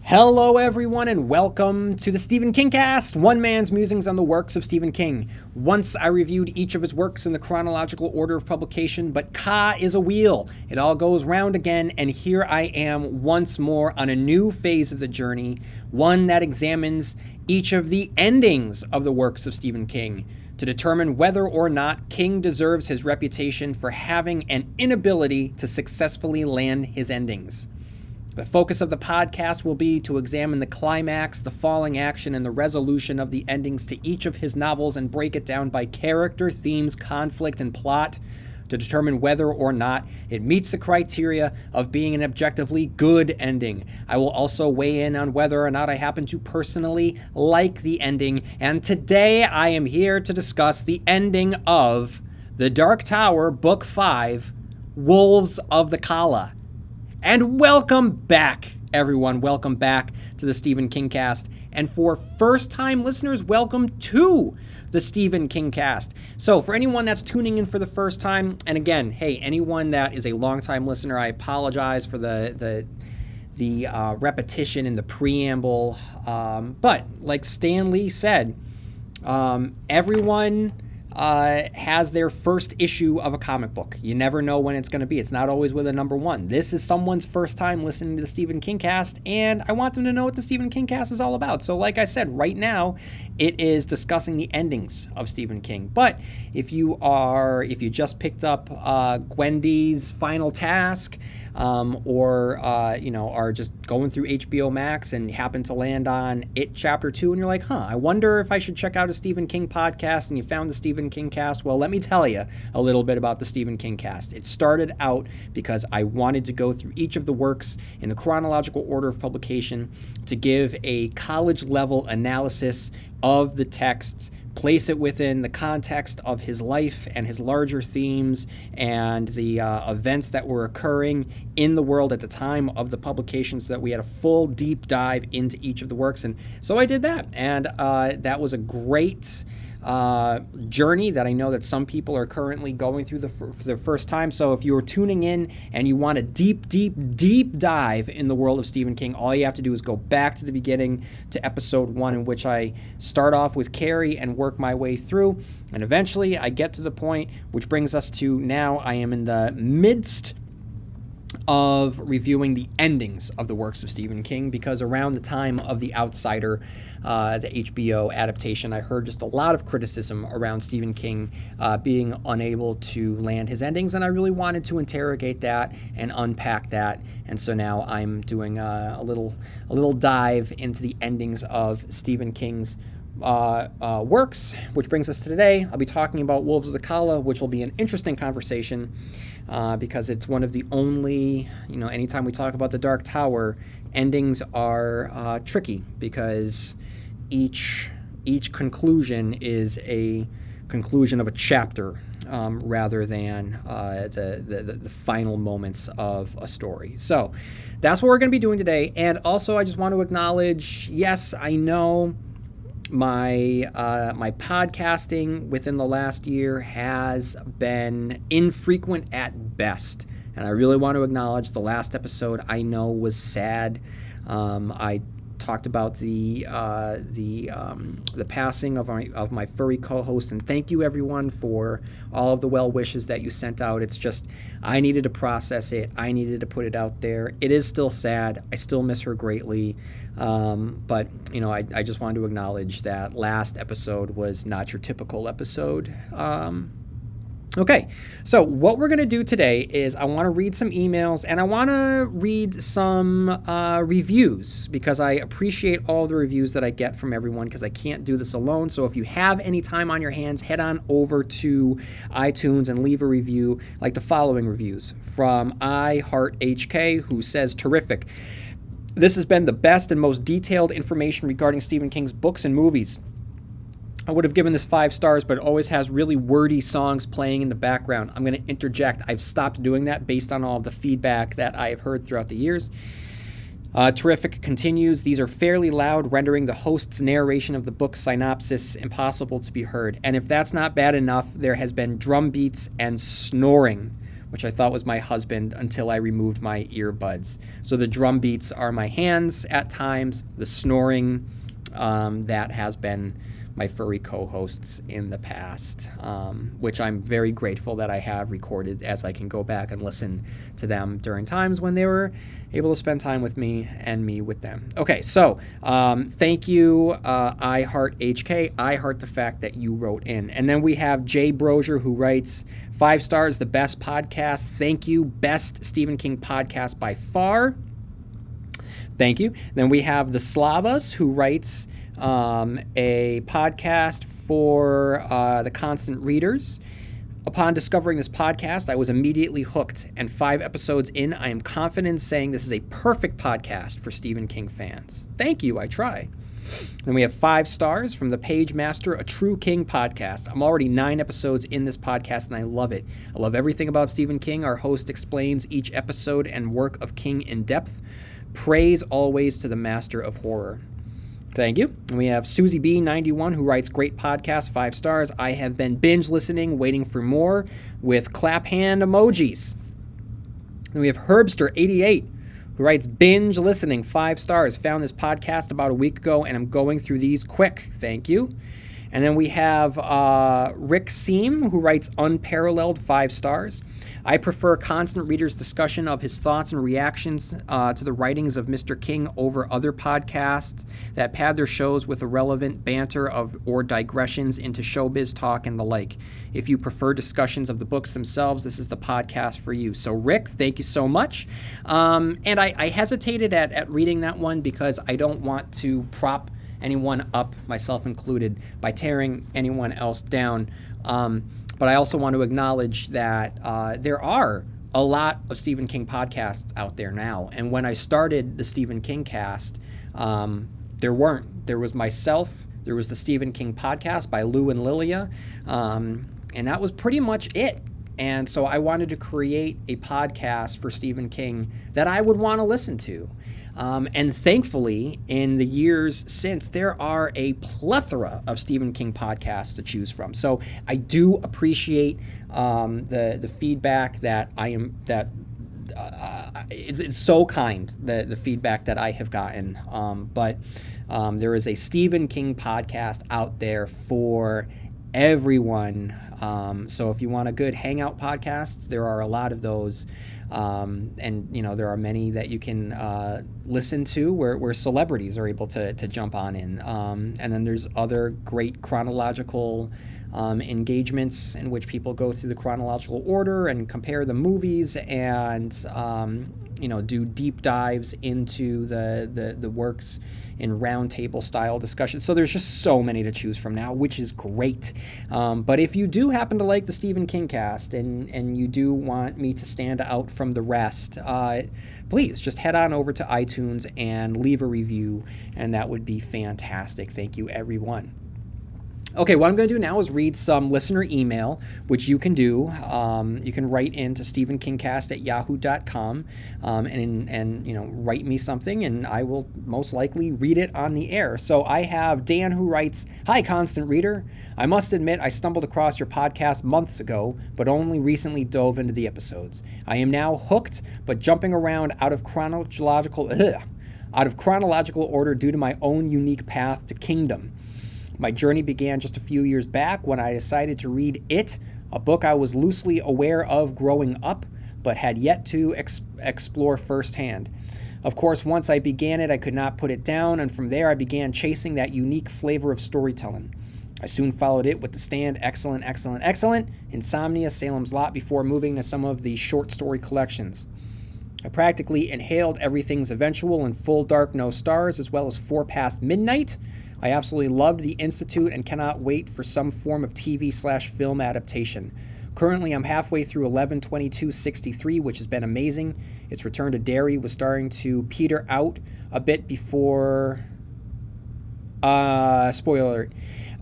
Hello, everyone, and welcome to the stephenkingcast, one man's musings on the works of Stephen King. Once I reviewed each of his works in the chronological order of publication, but Ka is a wheel. It all goes round again, and here I am once more on a new phase of the journey, one that examines each of the endings of the works of Stephen King to determine whether or not King deserves his reputation for having an inability to successfully land his endings. The focus of the podcast will be to examine the climax, the falling action, and the resolution of the endings to each of his novels and break it down by character, themes, conflict, and plot to determine whether or not it meets the criteria of being an objectively good ending. I will also weigh in on whether or not I happen to personally like the ending, and today I am here to discuss the ending of The Dark Tower, Book 5, Wolves of the Calla. And welcome back, everyone. Welcome back to the Stephen King Cast. And for first-time listeners, welcome to the Stephen King Cast. So for anyone that's tuning in for the first time, and again, hey, anyone that is a long-time listener, I apologize for the repetition in the preamble. But like Stan Lee said, everyone has their first issue of a comic book. You never know when it's going to be. It's not always with a number one. This is someone's first time listening to the Stephen King Cast, and I want them to know what the Stephen King Cast is all about. So like I said, right now, it is discussing the endings of Stephen King. But if you just picked up Gwendy's Final Task, or are just going through HBO Max and happen to land on It Chapter 2 and you're like, I wonder if I should check out a Stephen King podcast, and you found the Stephen King Cast. Well, let me tell you a little bit about the Stephen King Cast. It started out because I wanted to go through each of the works in the chronological order of publication to give a college level analysis of the texts, place it within the context of his life and his larger themes and the events that were occurring in the world at the time of the publications, so that we had a full deep dive into each of the works. And so I did that, and that was a great journey that I know that some people are currently going through for the first time. So if you're tuning in and you want a deep dive in the world of Stephen King, all you have to do is go back to the beginning to episode 1, in which I start off with Carrie and work my way through, and eventually I get to the point which brings us to now. I am in the midst of reviewing the endings of the works of Stephen King, because around the time of The Outsider, the HBO adaptation, I heard just a lot of criticism around Stephen King being unable to land his endings, and I really wanted to interrogate that and unpack that. And so now I'm doing a little dive into the endings of Stephen King's works, which brings us to today. I'll be talking about Wolves of the Calla, which will be an interesting conversation because it's one of the only, anytime we talk about The Dark Tower, endings are tricky, because each conclusion is a conclusion of a chapter rather than the final moments of a story. So that's what we're going to be doing today. And also, I just want to acknowledge, yes, I know my podcasting within the last year has been infrequent at best, and I really want to acknowledge the last episode I know was sad. I talked about the passing of my furry co-host, and thank you everyone for all of the well wishes that you sent out. It's just, I needed to process it. I needed to put it out there. It is still sad. I still miss her greatly. But I just wanted to acknowledge that last episode was not your typical episode. Okay, so what we're going to do today is I want to read some emails, and I want to read some reviews, because I appreciate all the reviews that I get from everyone, because I can't do this alone. So if you have any time on your hands, head on over to iTunes and leave a review, like the following reviews from iHeartHK, who says, "Terrific. This has been the best and most detailed information regarding Stephen King's books and movies. I would have given this 5 stars, but it always has really wordy songs playing in the background." I'm going to interject. I've stopped doing that based on all of the feedback that I have heard throughout the years. Terrific continues, "These are fairly loud, rendering the host's narration of the book's synopsis impossible to be heard. And if that's not bad enough, there has been drum beats and snoring. which I thought was my husband until I removed my earbuds. So the drum beats are my hands at times, the snoring, that has been my furry co-hosts in the past, which I'm very grateful that I have recorded, as I can go back and listen to them during times when they were able to spend time with me and me with them. Okay, so thank you, I Heart HK. I heart the fact that you wrote in. And then we have Jay Brozier, who writes, 5 stars, the best podcast. Thank you. Best Stephen King podcast by far. Thank you. Then we have the Slavas, who writes a podcast for the Constant Readers. Upon discovering this podcast, I was immediately hooked, and 5 episodes in, I am confident in saying this is a perfect podcast for Stephen King fans. Thank you, I try. Then we have 5 stars from the Page Master, a True King podcast. I'm already 9 episodes in this podcast, and I love it. I love everything about Stephen King. Our host explains each episode and work of King in depth. Praise always to the master of horror. Thank you. And we have Susie B91, who writes, great podcast, 5 stars. I have been binge listening, waiting for more, with clap hand emojis. Then we have Herbster88, who writes, binge listening, 5 stars. Found this podcast about a week ago, and I'm going through these quick. Thank you. And then we have Rick Seam, who writes, unparalleled, 5 stars. I prefer Constant Reader's discussion of his thoughts and reactions to the writings of Mr. King over other podcasts that pad their shows with irrelevant banter or digressions into showbiz talk and the like. If you prefer discussions of the books themselves, this is the podcast for you. So, Rick, thank you so much. And I hesitated at reading that one because I don't want to prop anyone up, myself included, by tearing anyone else down. But I also want to acknowledge that there are a lot of Stephen King podcasts out there now. And when I started the Stephen King cast, there weren't. There was myself, there was the Stephen King podcast by Lou and Lilia, and that was pretty much it. And so I wanted to create a podcast for Stephen King that I would want to listen to. And thankfully, in the years since, there are a plethora of Stephen King podcasts to choose from. So I do appreciate the feedback that it's so kind, the feedback that I have gotten. But there is a Stephen King podcast out there for everyone. So if you want a good hangout podcast, there are a lot of those. And there are many that you can listen to where celebrities are able to jump on in. And then there's other great chronological engagements in which people go through the chronological order and compare the movies and do deep dives into the works in roundtable style discussions. So there's just so many to choose from now, which is great. But if you do happen to like the Stephen King cast and you do want me to stand out from the rest, please just head on over to iTunes and leave a review, and that would be fantastic. Thank you, everyone. Okay, what I'm going to do now is read some listener email, which you can do. You can write into stephenkingcast@yahoo.com and write me something, and I will most likely read it on the air. So I have Dan, who writes, "Hi, Constant Reader. I must admit I stumbled across your podcast months ago, but only recently dove into the episodes. I am now hooked, but jumping around out of chronological order due to my own unique path to kingdom. My journey began just a few years back when I decided to read It, a book I was loosely aware of growing up, but had yet to explore firsthand. Of course, once I began it, I could not put it down, and from there I began chasing that unique flavor of storytelling. I soon followed it with The Stand, excellent, excellent, excellent, Insomnia, Salem's Lot, before moving to some of the short story collections. I practically inhaled Everything's Eventual and Full Dark No Stars, as well as 4 Past Midnight. I absolutely loved The Institute and cannot wait for some form of TV/film adaptation. Currently, I'm halfway through 11/22/63, which has been amazing. Its return to Derry was starting to peter out a bit before... spoiler alert.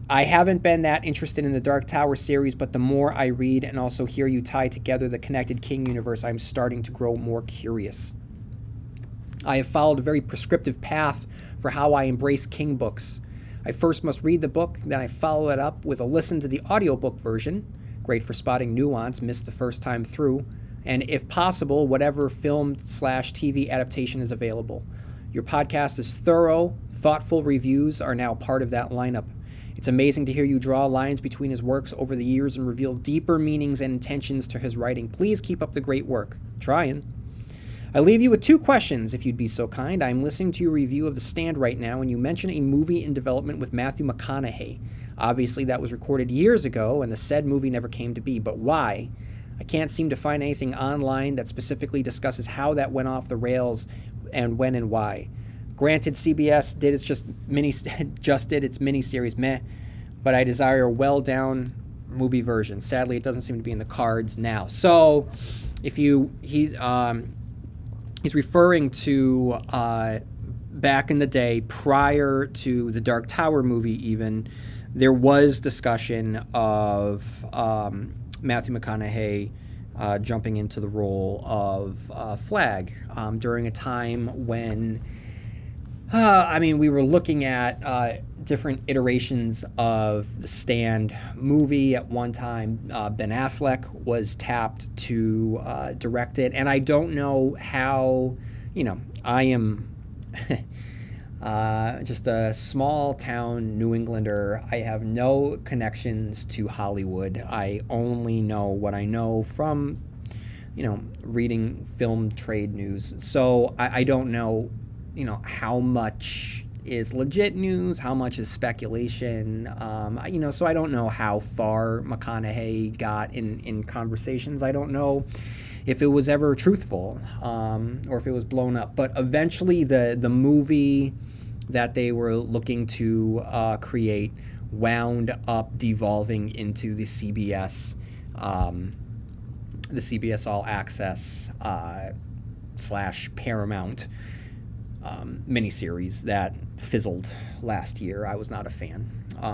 I haven't been that interested in the Dark Tower series, but the more I read and also hear you tie together the connected King universe, I'm starting to grow more curious. I have followed a very prescriptive path for how I embrace King books. I first must read the book, then I follow it up with a listen to the audiobook version. Great for spotting nuance missed the first time through. and if possible, whatever film/TV adaptation is available. Your podcast is thorough, thoughtful reviews are now part of that lineup. It's amazing to hear you draw lines between his works over the years and reveal deeper meanings and intentions to his writing. Please keep up the great work. Trying. I leave you with 2 questions, if you'd be so kind. I'm listening to your review of The Stand right now, and you mention a movie in development with Matthew McConaughey. Obviously, that was recorded years ago, and the said movie never came to be. But why? I can't seem to find anything online that specifically discusses how that went off the rails and when and why. Granted, CBS did its just did its miniseries, meh, but I desire a well-down movie version. Sadly, it doesn't seem to be in the cards now. So, he's referring to back in the day, prior to the Dark Tower movie even, there was discussion of Matthew McConaughey jumping into the role of Flag during a time when we were looking at different iterations of the Stand movie. At one time, Ben Affleck was tapped to direct it, and I don't know how, I am just a small town New Englander. I have no connections to Hollywood. I only know what I know from, reading film trade news. So I don't know, how much is legit news, how much is speculation, so I don't know how far McConaughey got in conversations. I don't know if it was ever truthful or if it was blown up. But eventually the movie that they were looking to create wound up devolving into the CBS All Access / Paramount miniseries that fizzled last year. I was not a fan.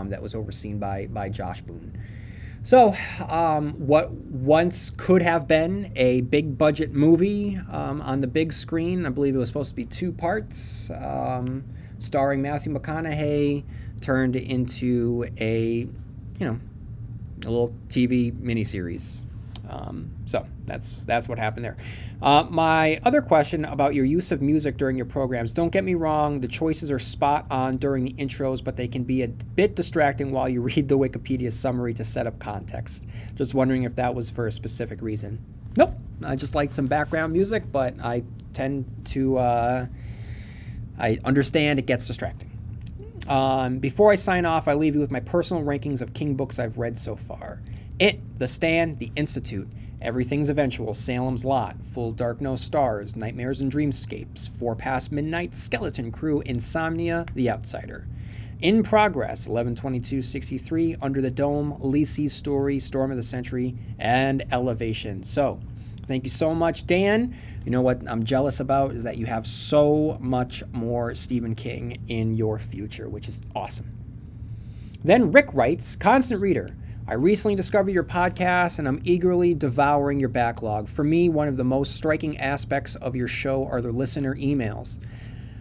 That was overseen by Josh Boone. So, what once could have been a big budget movie on the big screen, I believe it was supposed to be 2 parts, starring Matthew McConaughey, turned into a little TV miniseries. So that's what happened there. My other question about your use of music during your programs. Don't get me wrong, the choices are spot on during the intros, but they can be a bit distracting while you read the Wikipedia summary to set up context. Just wondering if that was for a specific reason. Nope, I just like some background music, but I tend to, I understand it gets distracting. Before I sign off, I leave you with my personal rankings of King books I've read so far. It, The Stand, The Institute, Everything's Eventual, Salem's Lot, Full Dark No Stars, Nightmares and Dreamscapes, 4 Past Midnight, Skeleton Crew, Insomnia, The Outsider. In Progress, 11/22/63, Under the Dome, Lisi's Story, Storm of the Century, and Elevation. So, thank you so much, Dan. You know what I'm jealous about is that you have so much more Stephen King in your future, which is awesome. Then Rick writes, Constant Reader. I recently discovered your podcast, and I'm eagerly devouring your backlog. For me, one of the most striking aspects of your show are the listener emails.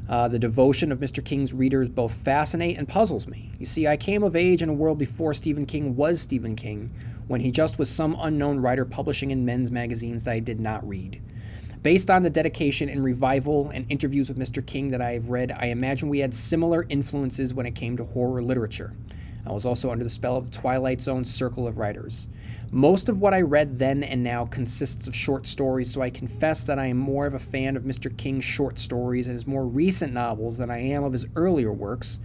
The devotion of Mr. King's readers both fascinate and puzzles me. You see, I came of age in a world before Stephen King was Stephen King, when he just was some unknown writer publishing in men's magazines that I did not read. Based on the dedication and revival and interviews with Mr. King that I have read, I imagine we had similar influences when it came to horror literature. I was also under the spell of the Twilight Zone circle of writers. Most of what I read then and now consists of short stories, so I confess that I am more of a fan of Mr. King's short stories and his more recent novels than I am of his earlier works,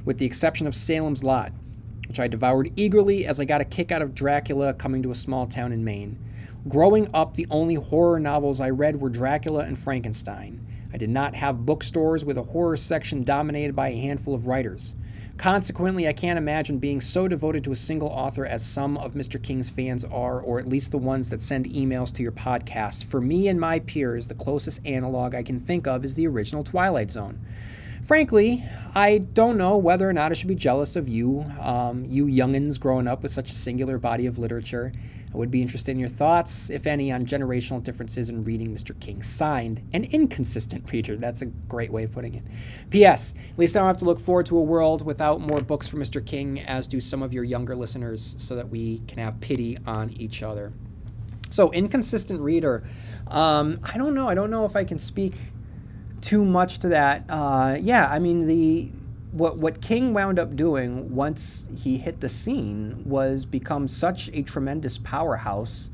with the exception of Salem's Lot, which I devoured eagerly as I got a kick out of Dracula coming to a small town in Maine. Growing up, the only horror novels I read were Dracula and Frankenstein. I did not have bookstores with a horror section dominated by a handful of writers. Consequently, I can't imagine being so devoted to a single author as some of Mr. King's fans are, or at least the ones that send emails to your podcast. For me and my peers, the closest analog I can think of is the original Twilight Zone. Frankly, I don't know whether or not I should be jealous of you, you youngins growing up with such a singular body of literature. I would be interested in your thoughts, if any, on generational differences in reading Mr. King. Signed, an inconsistent reader. That's a great way of putting it. P.S. At least I don't have to look forward to a world without more books from Mr. King, as do some of your younger listeners, so that we can have pity on each other. So inconsistent reader. I don't know. I don't know if I can speak too much to that. Yeah, I mean what King wound up doing once he hit the scene was become such a tremendous powerhouse.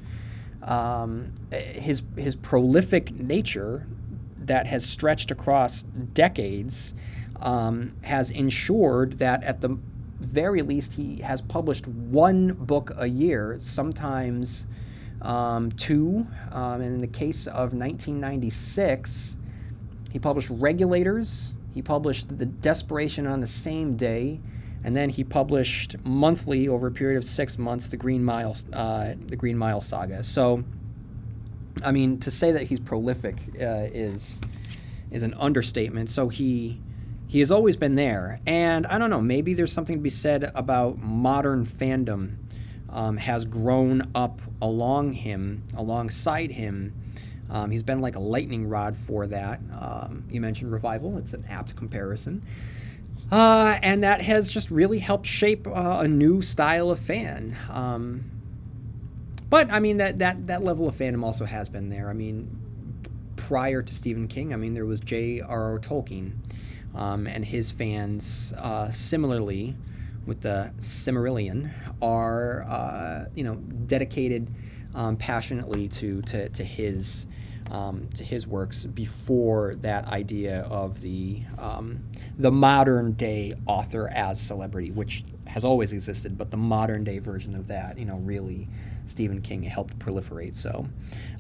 His prolific nature that has stretched across decades has ensured that at the very least he has published one book a year, sometimes two. And in the case of 1996, he published Regulators. He published The Desperation on the Same Day, and then he published monthly over a period of 6 months the Green Mile saga. So, I mean, to say that he's prolific is an understatement. So he has always been there, and I don't know. Maybe there's something to be said about modern fandom has grown up alongside him. He's been like a lightning rod for that. You mentioned Revival. It's an apt comparison. And that has just really helped shape a new style of fan. But, I mean, that level of fandom also has been there. I mean, prior to Stephen King, I mean, there was J.R.R. Tolkien. And his fans, similarly, with the Silmarillion, are, dedicated passionately to his works before that idea of the modern day author as celebrity, which has always existed, but the modern day version of that, really Stephen King helped proliferate. So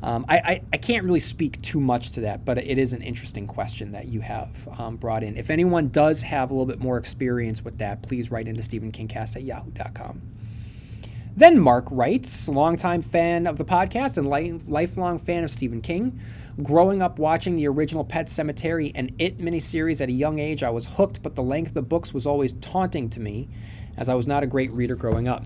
I can't really speak too much to that, but it is an interesting question that you have brought in. If anyone does have a little bit more experience with that, please write into stephenkingcast@yahoo.com. Then Mark writes, longtime fan of the podcast and lifelong fan of Stephen King. Growing up watching the original Pet Sematary and It miniseries at a young age, I was hooked, but the length of the books was always taunting to me, as I was not a great reader growing up.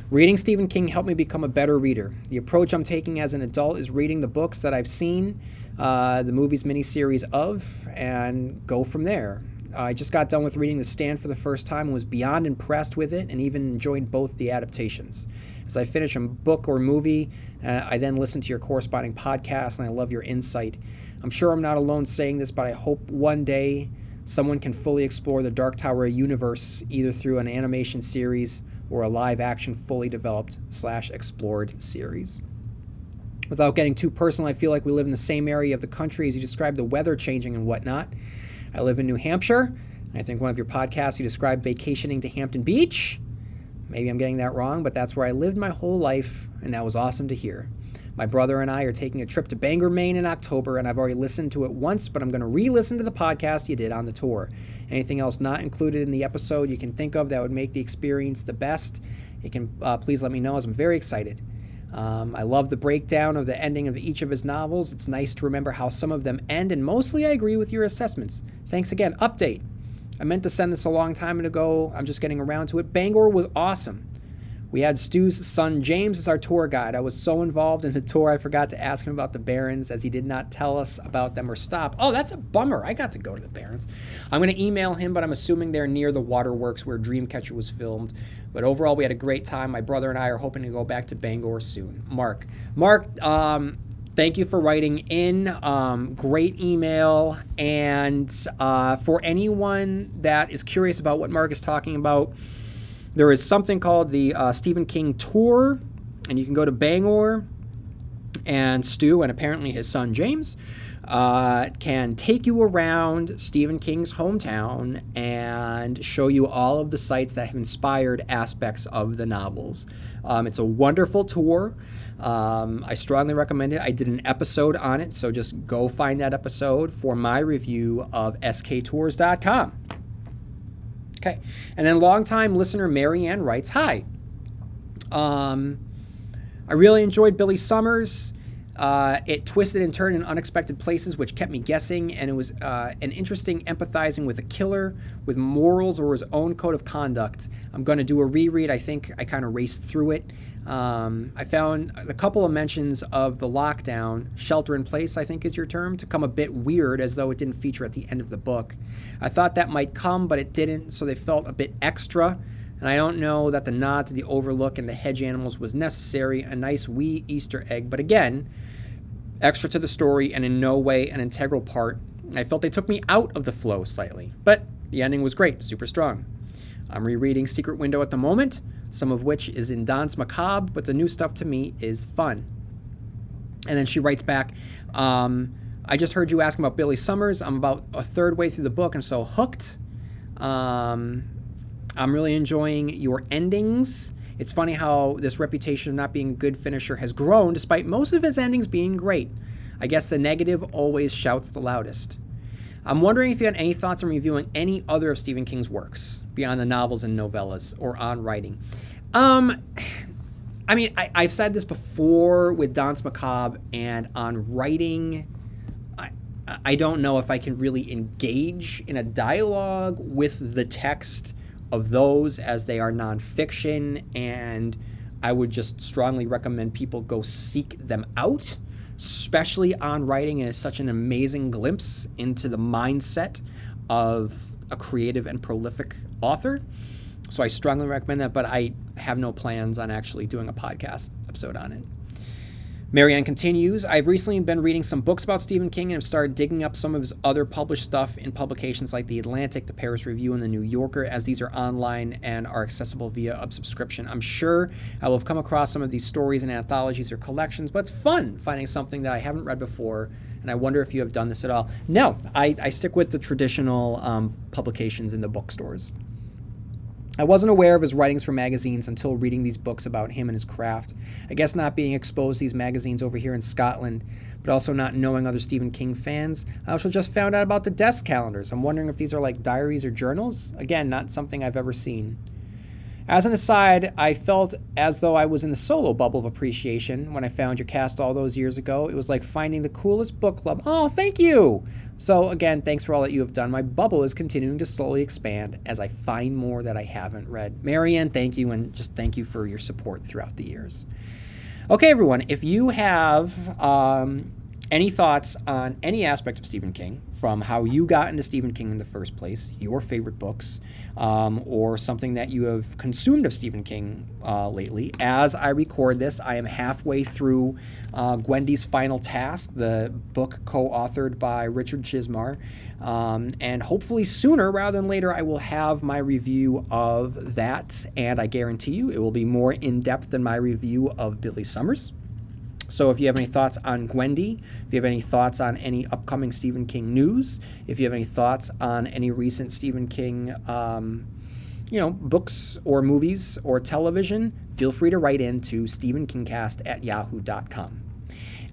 Reading Stephen King helped me become a better reader. The approach I'm taking as an adult is reading the books that I've seen the movies miniseries of and go from there. I just got done with reading The Stand for the first time and was beyond impressed with it and even enjoyed both the adaptations. As I finish a book or movie, I then listen to your corresponding podcast, and I love your insight. I'm sure I'm not alone saying this, but I hope one day someone can fully explore the Dark Tower universe, either through an animation series or a live-action fully developed / explored series. Without getting too personal, I feel like we live in the same area of the country as you described the weather changing and whatnot. I live in New Hampshire, and I think one of your podcasts you described vacationing to Hampton Beach. Maybe I'm getting that wrong, but that's where I lived my whole life, and that was awesome to hear. My brother and I are taking a trip to Bangor, Maine in October, and I've already listened to it once, but I'm going to re-listen to the podcast you did on the tour. Anything else not included in the episode you can think of that would make the experience the best, you can please let me know, as I'm very excited. I love the breakdown of the ending of each of his novels. It's nice to remember how some of them end, and mostly I agree with your assessments. Thanks again. Update. I meant to send this a long time ago. I'm just getting around to it. Bangor was awesome. We had Stu's son James as our tour guide. I was so involved in the tour I forgot to ask him about the Barrens, as he did not tell us about them or stop. Oh, that's a bummer. I got to go to the Barrens. I'm going to email him, but I'm assuming they're near the waterworks where Dreamcatcher was filmed. But overall, we had a great time. My brother and I are hoping to go back to Bangor soon. Mark, thank you for writing in. Great email. And for anyone that is curious about what Mark is talking about, there is something called the Stephen King Tour, and you can go to Bangor, and Stu and apparently his son James can take you around Stephen King's hometown and show you all of the sites that have inspired aspects of the novels. It's a wonderful tour. I strongly recommend it. I did an episode on it, so just go find that episode for my review of sktours.com. Okay, and then longtime listener Marianne writes, Hi. I really enjoyed Billy Summers. It twisted and turned in unexpected places, which kept me guessing, and it was an interesting empathizing with a killer with morals or his own code of conduct. I'm going to do a reread. I think I kind of raced through it. I found a couple of mentions of the lockdown, shelter in place, I think is your term, to come a bit weird, as though it didn't feature at the end of the book. I thought that might come, but it didn't, so they felt a bit extra. and I don't know that the nod to the Overlook and the hedge animals was necessary, a nice wee Easter egg, but again, extra to the story and in no way an integral part. I felt they took me out of the flow slightly, but the ending was great, super strong. I'm rereading Secret Window at the moment, some of which is in Danse Macabre, but the new stuff to me is fun. And then she writes back, I just heard you asking about Billy Summers. I'm about a third way through the book and so hooked. I'm really enjoying your endings. It's funny how this reputation of not being a good finisher has grown despite most of his endings being great. I guess the negative always shouts the loudest. I'm wondering if you had any thoughts on reviewing any other of Stephen King's works beyond the novels and novellas or on writing. I mean, I've said this before with Danse Macabre, and on writing, I don't know if I can really engage in a dialogue with the text of those, as they are nonfiction, and I would just strongly recommend people go seek them out, especially on writing. It is such an amazing glimpse into the mindset of a creative and prolific author. So I strongly recommend that, but I have no plans on actually doing a podcast episode on it. Marianne continues, I've recently been reading some books about Stephen King and have started digging up some of his other published stuff in publications like The Atlantic, The Paris Review, and The New Yorker, as these are online and are accessible via a subscription. I'm sure I will have come across some of these stories in anthologies or collections, but it's fun finding something that I haven't read before, and I wonder if you have done this at all. No, I stick with the traditional publications in the bookstores. I wasn't aware of his writings for magazines until reading these books about him and his craft. I guess not being exposed to these magazines over here in Scotland, but also not knowing other Stephen King fans, I also just found out about the desk calendars. I'm wondering if these are like diaries or journals. Again, not something I've ever seen. As an aside, I felt as though I was in the solo bubble of appreciation when I found your cast all those years ago. It was like finding the coolest book club. Oh, thank you! So again, thanks for all that you have done. My bubble is continuing to slowly expand as I find more that I haven't read. Marianne, thank you, and just thank you for your support throughout the years. Okay, everyone, if you have any thoughts on any aspect of Stephen King, from how you got into Stephen King in the first place, your favorite books, or something that you have consumed of Stephen King lately. As I record this, I am halfway through Gwendy's Final Task, the book co-authored by Richard Chismar, and hopefully sooner rather than later I will have my review of that, and I guarantee you it will be more in-depth than my review of Billy Summers. So if you have any thoughts on Gwendy, if you have any thoughts on any upcoming Stephen King news, if you have any thoughts on any recent Stephen King, books or movies or television, feel free to write in to stephenkingcast@yahoo.com.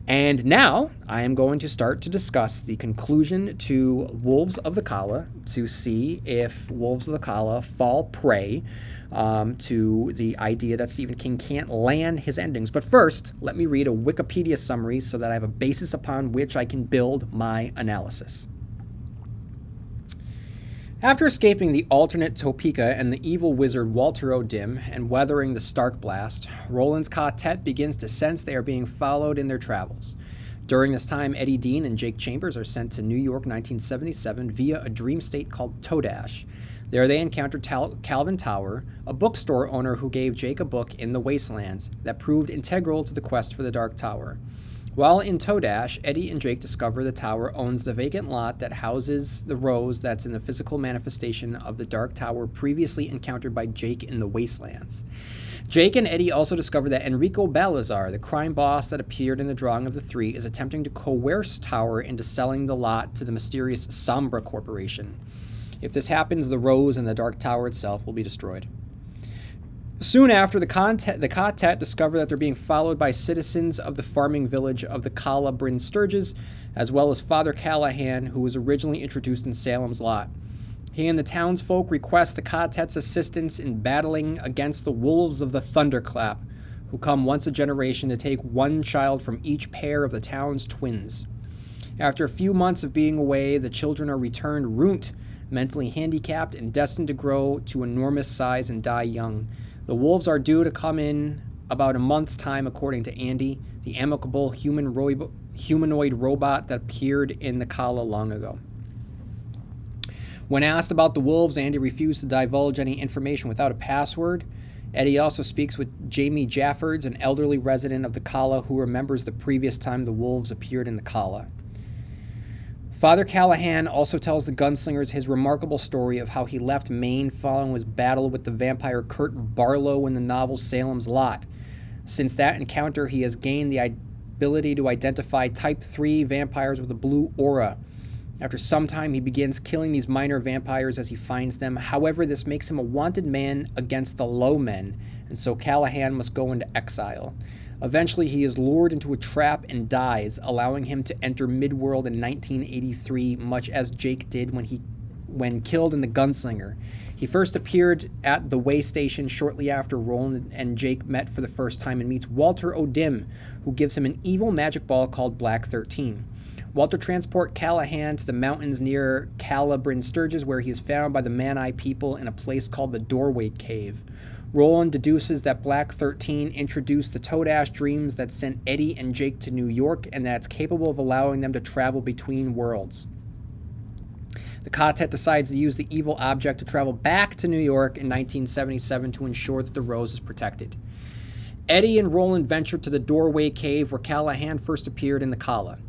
And now I am going to start to discuss the conclusion to Wolves of the Calla, to see if Wolves of the Calla fall prey to the idea that Stephen King can't land his endings. But first, let me read a Wikipedia summary so that I have a basis upon which I can build my analysis. After escaping the alternate Topeka and the evil wizard Walter O'Dim and weathering the Stark Blast, Roland's quartet begins to sense they are being followed in their travels. During this time, Eddie Dean and Jake Chambers are sent to New York 1977 via a dream state called Todash. There they encounter Calvin Tower, a bookstore owner who gave Jake a book in the Wastelands that proved integral to the quest for the Dark Tower. While in Todash, Eddie and Jake discover the tower owns the vacant lot that houses the rose that's in the physical manifestation of the Dark Tower previously encountered by Jake in the Wastelands. Jake and Eddie also discover that Enrico Balazar, the crime boss that appeared in the drawing of the three, is attempting to coerce Tower into selling the lot to the mysterious Sombra Corporation. If this happens, the Rose and the Dark Tower itself will be destroyed. Soon after, the quartet discover that they're being followed by citizens of the farming village of the Calla Bryn Sturges, as well as Father Callahan, who was originally introduced in Salem's Lot. He and the townsfolk request the quartet's assistance in battling against the wolves of the Thunderclap, who come once a generation to take one child from each pair of the town's twins. After a few months of being away, the children are returned ruined, mentally handicapped, and destined to grow to enormous size and die young. The wolves are due to come in about a month's time, according to Andy, the amicable humanoid robot that appeared in the Calla long ago. When asked about the wolves, Andy refused to divulge any information without a password. Eddie also speaks with Jamie Jaffords, an elderly resident of the Calla who remembers the previous time the wolves appeared in the Calla. Father Callahan also tells the gunslingers his remarkable story of how he left Maine following his battle with the vampire Kurt Barlow in the novel Salem's Lot. Since that encounter, he has gained the ability to identify Type 3 vampires with a blue aura. After some time, he begins killing these minor vampires as he finds them. However, this makes him a wanted man against the low men, and so Callahan must go into exile. Eventually, he is lured into a trap and dies, allowing him to enter Midworld in 1983, much as Jake did when killed in The Gunslinger. He first appeared at the way station shortly after Roland and Jake met for the first time and meets Walter O'Dim, who gives him an evil magic ball called Black 13. Walter transports Callahan to the mountains near Calla, Bryn Sturgis, where he is found by the Man-Eye people in a place called the Doorway Cave. Roland deduces that Black 13 introduced the Toad Ash dreams that sent Eddie and Jake to New York, and that it's capable of allowing them to travel between worlds. The quartet decides to use the evil object to travel back to New York in 1977 to ensure that the Rose is protected. Eddie and Roland venture to the Doorway Cave where Callahan first appeared in the Calla.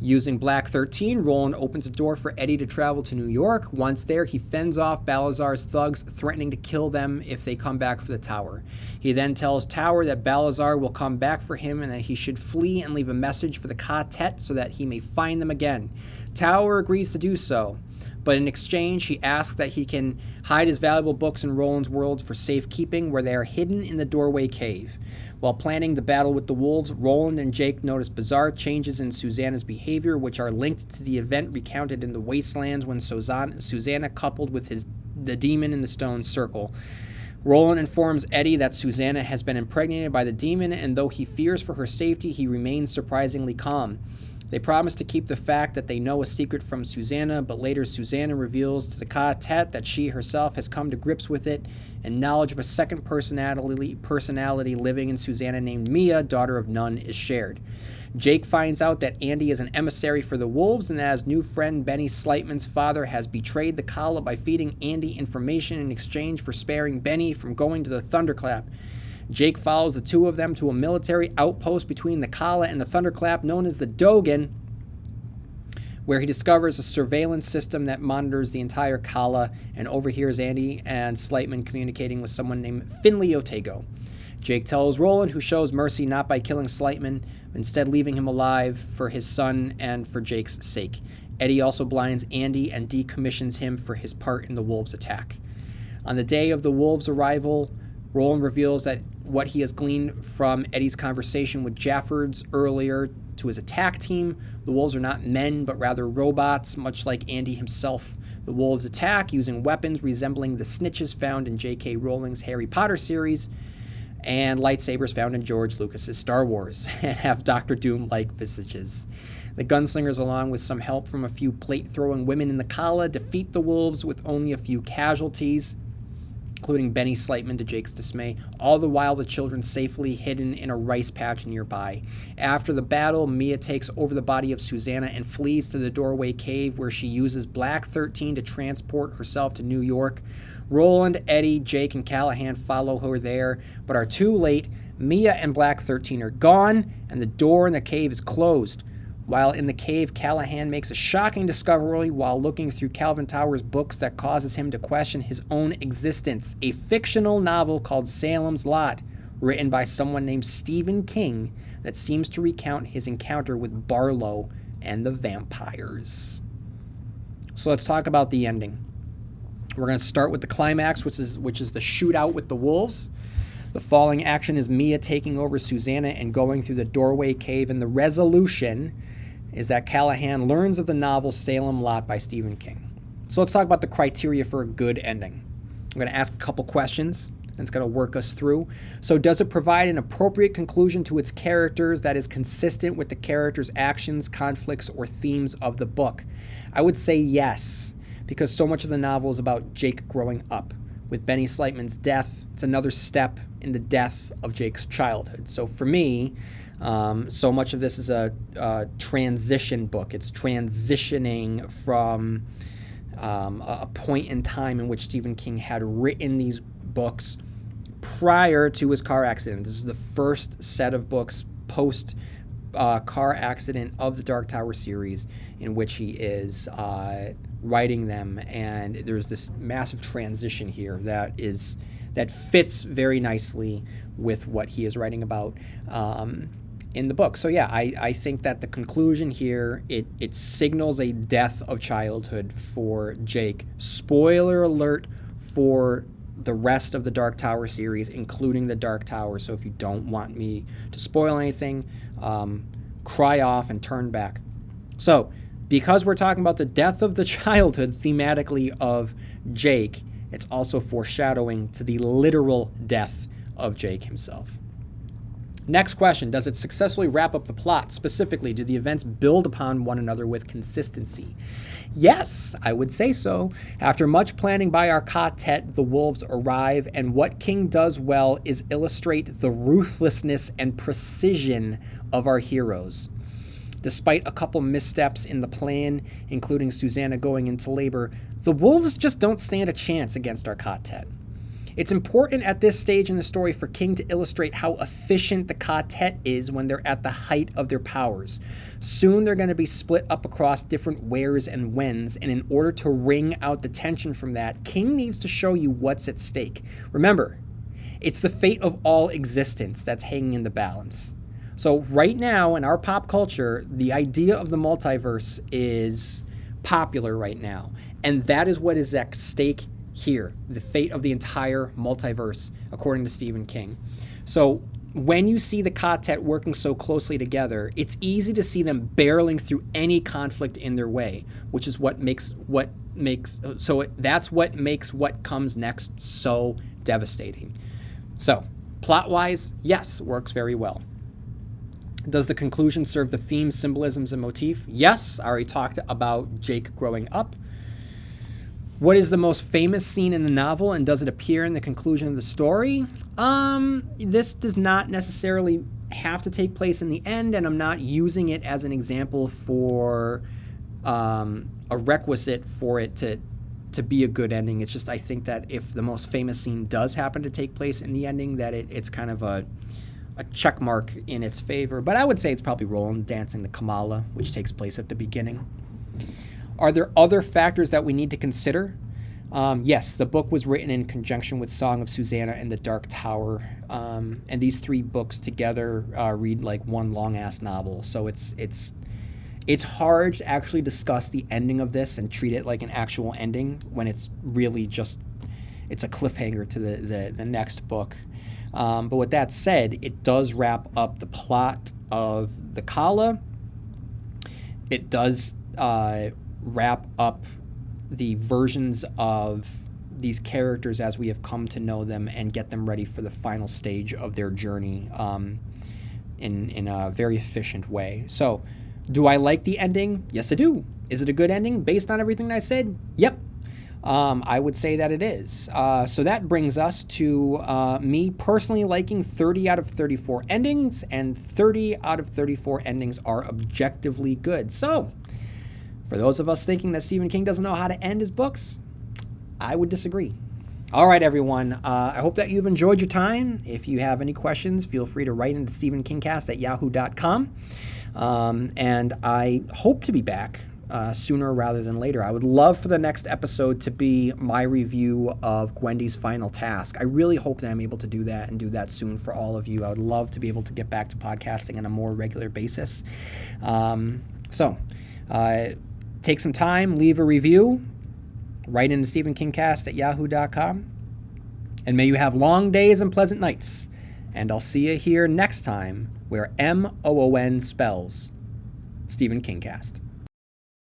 Using Black 13, Roland opens a door for Eddie to travel to New York. Once there, he fends off Balazar's thugs, threatening to kill them if they come back for the tower. He then tells Tower that Balazar will come back for him and that he should flee and leave a message for the quartet so that he may find them again. Tower agrees to do so, but in exchange, he asks that he can hide his valuable books in Roland's world for safekeeping, where they are hidden in the Doorway Cave. While planning the battle with the wolves, Roland and Jake notice bizarre changes in Susanna's behavior, which are linked to the event recounted in the Wastelands when Susanna coupled with the demon in the stone circle. Roland informs Eddie that Susanna has been impregnated by the demon, and though he fears for her safety, he remains surprisingly calm. They promise to keep the fact that they know a secret from Susanna, but later Susanna reveals to the quartet that she herself has come to grips with it, and knowledge of a second personality living in Susanna named Mia, daughter of none, is shared. Jake finds out that Andy is an emissary for the wolves, and that his new friend Benny Slightman's father has betrayed the Calla by feeding Andy information in exchange for sparing Benny from going to the Thunderclap. Jake follows the two of them to a military outpost between the Calla and the Thunderclap known as the Dogan, where he discovers a surveillance system that monitors the entire Calla and overhears Andy and Slightman communicating with someone named Finley Otego. Jake tells Roland, who shows mercy not by killing Slightman, instead leaving him alive for his son and for Jake's sake. Eddie also blinds Andy and decommissions him for his part in the wolves' attack. On the day of the wolves' arrival, Roland reveals that what he has gleaned from Eddie's conversation with Jaffords earlier to his attack team, the wolves are not men, but rather robots, much like Andy himself. The wolves attack using weapons resembling the snitches found in J.K. Rowling's Harry Potter series, and lightsabers found in George Lucas's Star Wars, and have Doctor Doom-like visages. The gunslingers, along with some help from a few plate-throwing women in the Calla, defeat the wolves with only a few casualties, including Benny Slightman to Jake's dismay, all the while the children safely hidden in a rice patch nearby. After the battle, Mia takes over the body of Susanna and flees to the Doorway Cave, where she uses Black 13 to transport herself to New York. Roland, Eddie, Jake, and Callahan follow her there, but are too late. Mia and Black 13 are gone, and the door in the cave is closed. While in the cave, Callahan makes a shocking discovery while looking through Calvin Tower's books that causes him to question his own existence. A fictional novel called Salem's Lot, written by someone named Stephen King, that seems to recount his encounter with Barlow and the vampires. So let's talk about the ending. We're going to start with the climax, which is the shootout with the wolves. The falling action is Mia taking over Susanna and going through the Doorway Cave, and the resolution is that Callahan learns of the novel Salem Lot by Stephen King. So let's talk about the criteria for a good ending. I'm going to ask a couple questions, and it's going to work us through. So does it provide an appropriate conclusion to its characters that is consistent with the characters' actions, conflicts, or themes of the book? I would say yes, because so much of the novel is about Jake growing up. With Benny Slightman's death, it's another step in the death of Jake's childhood. So for me, so much of this is a transition book. It's transitioning from a point in time in which Stephen King had written these books prior to his car accident. This is the first set of books post car accident of the Dark Tower series in which he is writing them, and there's this massive transition here that fits very nicely with what he is writing about in the book. So yeah, I think that the conclusion here, it signals a death of childhood for Jake. Spoiler alert for the rest of the Dark Tower series, including the Dark Tower. So if you don't want me to spoil anything, cry off and turn back. So because we're talking about the death of the childhood thematically of Jake, it's also foreshadowing to the literal death of Jake himself. Next question, does it successfully wrap up the plot? Specifically, do the events build upon one another with consistency? Yes, I would say so. After much planning by our quartet, the wolves arrive, and what King does well is illustrate the ruthlessness and precision of our heroes. Despite a couple missteps in the plan, including Susanna going into labor, the wolves just don't stand a chance against our quartet. It's important at this stage in the story for King to illustrate how efficient the quartet is when they're at the height of their powers. Soon they're going to be split up across different wheres and whens, and in order to wring out the tension from that, King needs to show you what's at stake. Remember, it's the fate of all existence that's hanging in the balance. So right now in our pop culture, the idea of the multiverse is popular right now, and that is what is at stake here, the fate of the entire multiverse, according to Stephen King. So when you see the quartet working so closely together, it's easy to see them barreling through any conflict in their way, which is that's what makes what comes next so devastating. So plot-wise, yes, works very well. Does the conclusion serve the theme, symbolisms, and motif? Yes, I already talked about Jake growing up. What is the most famous scene in the novel, and does it appear in the conclusion of the story? This does not necessarily have to take place in the end, and I'm not using it as an example for a requisite for it to be a good ending. It's just I think that if the most famous scene does happen to take place in the ending, that it's kind of a check mark in its favor. But I would say it's probably Roland dancing the Calla, which takes place at the beginning. Are there other factors that we need to consider? Yes, the book was written in conjunction with Song of Susanna and the Dark Tower, and these three books together read like one long-ass novel. So it's hard to actually discuss the ending of this and treat it like an actual ending when it's really just it's a cliffhanger to the next book. But with that said, it does wrap up the plot of the Calla. It does wrap up the versions of these characters as we have come to know them and get them ready for the final stage of their journey in a very efficient way. So, do I like the ending? Yes, I do. Is it a good ending based on everything I said? Yep. I would say that it is. So that brings us to me personally liking 30 out of 34 endings, and 30 out of 34 endings are objectively good. So, for those of us thinking that Stephen King doesn't know how to end his books, I would disagree. All right, everyone. I hope that you've enjoyed your time. If you have any questions, feel free to write into stephenkingcast@yahoo.com. And I hope to be back sooner rather than later. I would love for the next episode to be my review of Gwendy's final task. I really hope that I'm able to do that and do that soon for all of you. I would love to be able to get back to podcasting on a more regular basis. Take some time, leave a review, write into stephenkingcast@yahoo.com, and may you have long days and pleasant nights. And I'll see you here next time where MOON spells Stephen Kingcast.